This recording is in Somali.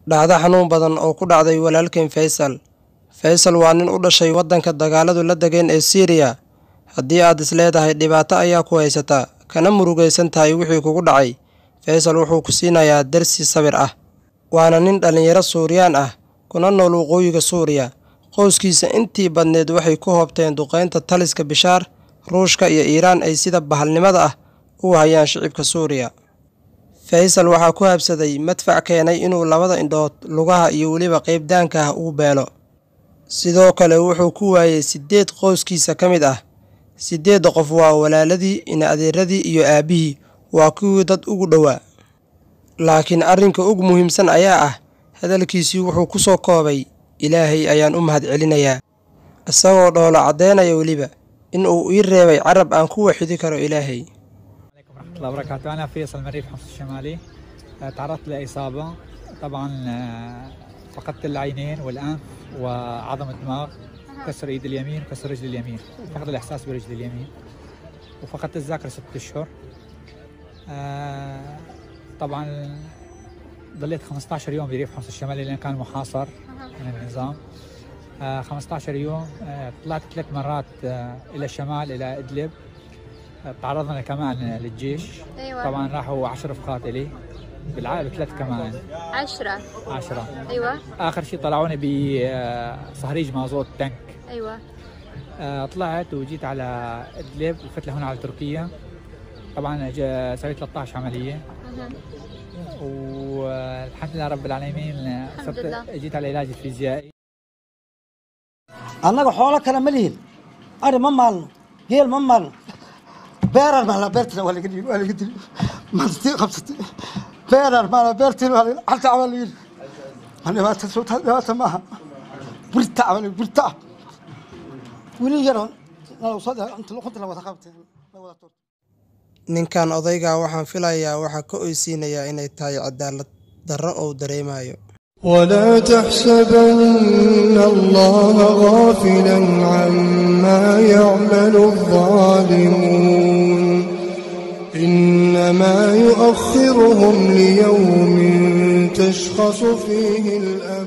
dhacdo xanuun badan oo ku dhacday walaalkeen Faysal. Faysal waa nin u dhashay waddanka dagaaladu la dageen ee Syria. Haddii aad is leedahay dhibaato ayaa ku haysata, kana murugaysan tahay wixii kugu dhacay, Faysal wuxuu ku siinayaa darsi sabir ah. Waana nin dhalinyaro Suuriyaan ah, kuna nool waqooyiga Suuriya. Qoyskiisa intii badneed waxay ku hoobteen duqeynta taliska Bishaar, Ruushka iyo Iiraan ay sida bahalnimada ah u hayaan shicibka Suuriya. Faysal waxaa ku habsaday madfac keenay inuu labada indhood, lugaha iyo weliba qayb daanka ah uu beelo. Sidoo kale wuxuu ku waayay 8 qoyskiisa ka mid ah. 8 qof waa walaaladii, adeeradii iyo aabihii, waa kuwii dad ugu dhowaa. Laakiin arrinka ugu muhiimsan ayaa ah, hadalkiisii wuxuu ku soo koobay, Ilaahay ayaan u mahadcelinayaa. Isagoo dhoola cadeynaya weliba in uu ii reebay carab aan ku waxidi karo Ilaahay. الله وبركاته. أنا فيصل مريف حمص الشمالي. تعرضت لإصابة، طبعا فقدت العينين والأنف وعظم الدماغ، كسر إيد اليمين وكسر رجل اليمين، فقد الإحساس برجل اليمين، وفقدت الذاكرة 6 أشهر. طبعا ضليت 15 يوم بريف حمص الشمالي لأن كان محاصر من النظام. 15 يوم طلعت 3 مرات إلى الشمال إلى إدلب. تعرضنا كمان للجيش. أيوة. طبعا راحوا 10 رفقات إلي بالعائلة ب3 كمان. 10. أيوة. آخر شيء طلعوني بصهريج مازوت تانك. أيوة. طلعت وجيت على إدلب وفت لهون على تركيا. طبعا سويت 13 عملية. والحمد لله رب العالمين. جيت على العلاج الفيزيائي. أنا حولك أنا مليل. أنا ما مالنا. هي ما مالنا. بيرر مالا بيرتنا ولا قدي ما تستي خمسة بيرر مالا بيرتنا حتى عملي أنا ما تسوت ما تماها برتع عملي برتع ولي يرون لو صدق أنت لو كنت لو ثقبت لو تطور. Ninkan odayga waxaan filayaa waxa ka oysiinayaa inay tahay cadaalad darro oo dareemayo. ولا تحسبن الله غافلا عما يعمل الظالمون إنما يؤخرهم ليوم تشخص فيه الأبصار.